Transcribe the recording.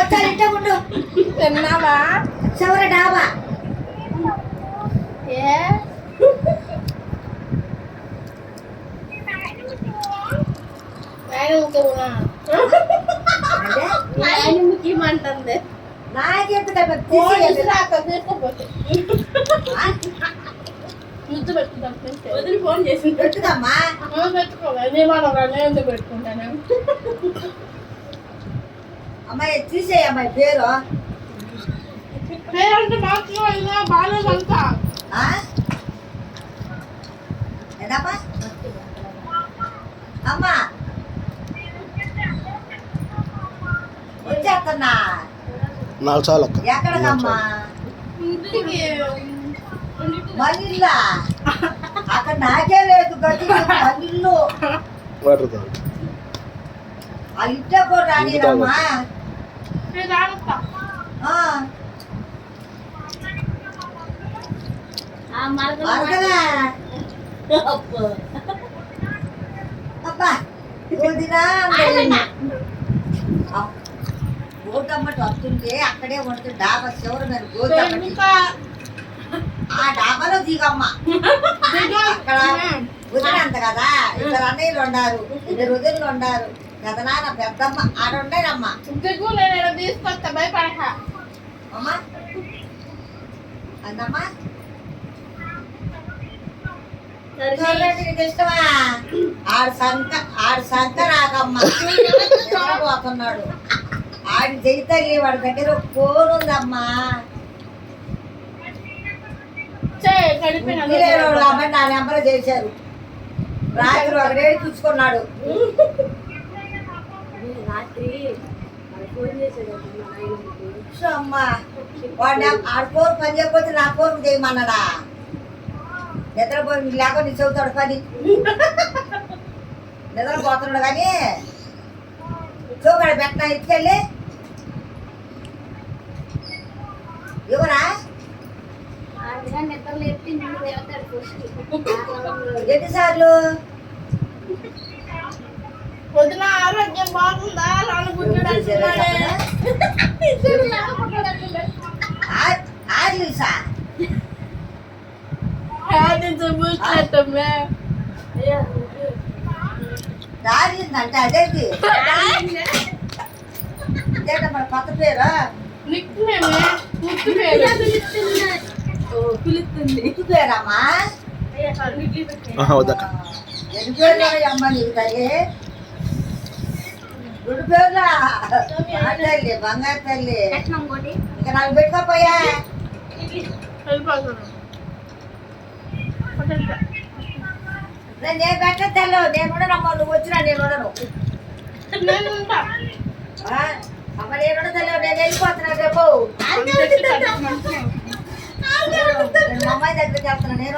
వచ్చారు ఇంటే ఉండు. తిన్నావా? చివరి డాబా ఏ ముఖ్యమంటుంది. నాకెందుకు తీసుకోపోతే ముద్దు పెట్టుకుంటాం. వదిలి ఫోన్ చేసి పెట్టుదమ్మా. పెట్టుకోవాలి. నేను ఎందుకు పెట్టుకుంటాను? అమ్మాయి తీసేయి అమ్మాయి పేరు. పేరంటే మాత్రం బాగాలేదంతా. ఏదమ్మా అమ్మా వచ్చేస్తున్నా. నాకు చాలు అక్క. ఎక్కడికమ్మా? మనిల్లా అక్కడ నాకే లేదు గట్టి మనిల్లు. వాటర్ తాగు. ఆ ఇంట్లో కూడా రానిరమ్మా. అబ్బా వదినా గోతమ్మటి వస్తుంటే అక్కడే ఉంటుంది డాబా చివరి మీద గోతమ్మటి. ఆ డాబాలో దిగమ్మ. అక్కడ వదినంత కదా, ఇద్దరు అన్నయ్యలు ఉండారు, ఇద్దరు వదినలు ఉండారు, పెదనాన్న పెద్దమ్మ ఆడ ఉండేనమ్మ. తీసుకొస్తా భయపడక అమ్మా అందమ్మా. నీకు ఇష్టమా? ఆడు సంక రాకమ్మ పోతున్నాడు. ఆడి జైతల్లి వాడి దగ్గర ఫోన్ ఉందమ్మా. కాబట్టి నా నెంబర్ చేశారు. రాత్రి ఒకడేడు చూసుకున్నాడు. అమ్మా వాడు ఆడు ఫోన్ పని చేయకపోతే నా ఫోన్ చేయమన్నాడా? నిద్రపోయి లేకపోతే నీ చెబుతాడు పని. నిద్రపోతున్నాడు కానీ చూపడు పెట్టినా ఇటుకెళ్ళి ఎవరా ఎన్నిసార్లు వదిన ఆరోగ్యం బాగుందా? దారిందంటే అదేంటి మన కొత్త పేరు ముత్తు పేరమ్మా. ఎన్ని పేర్లు అమ్మ నీకు తల్లి? రెండు పేర్లా? తల్లి బంగారు తల్లి. ఇంకా నాకు పెట్టుకోపోయా. నేను పెట్ట తెల్లో నేను ఉండనమ్మా. నువ్వు వచ్చినా నేను ఉండను. అమ్మ నేను ఉండదల్లో నేను వెళ్ళిపోతున్నా. రేపు అమ్మాయి దగ్గరికి వెళ్తున్నా. నేను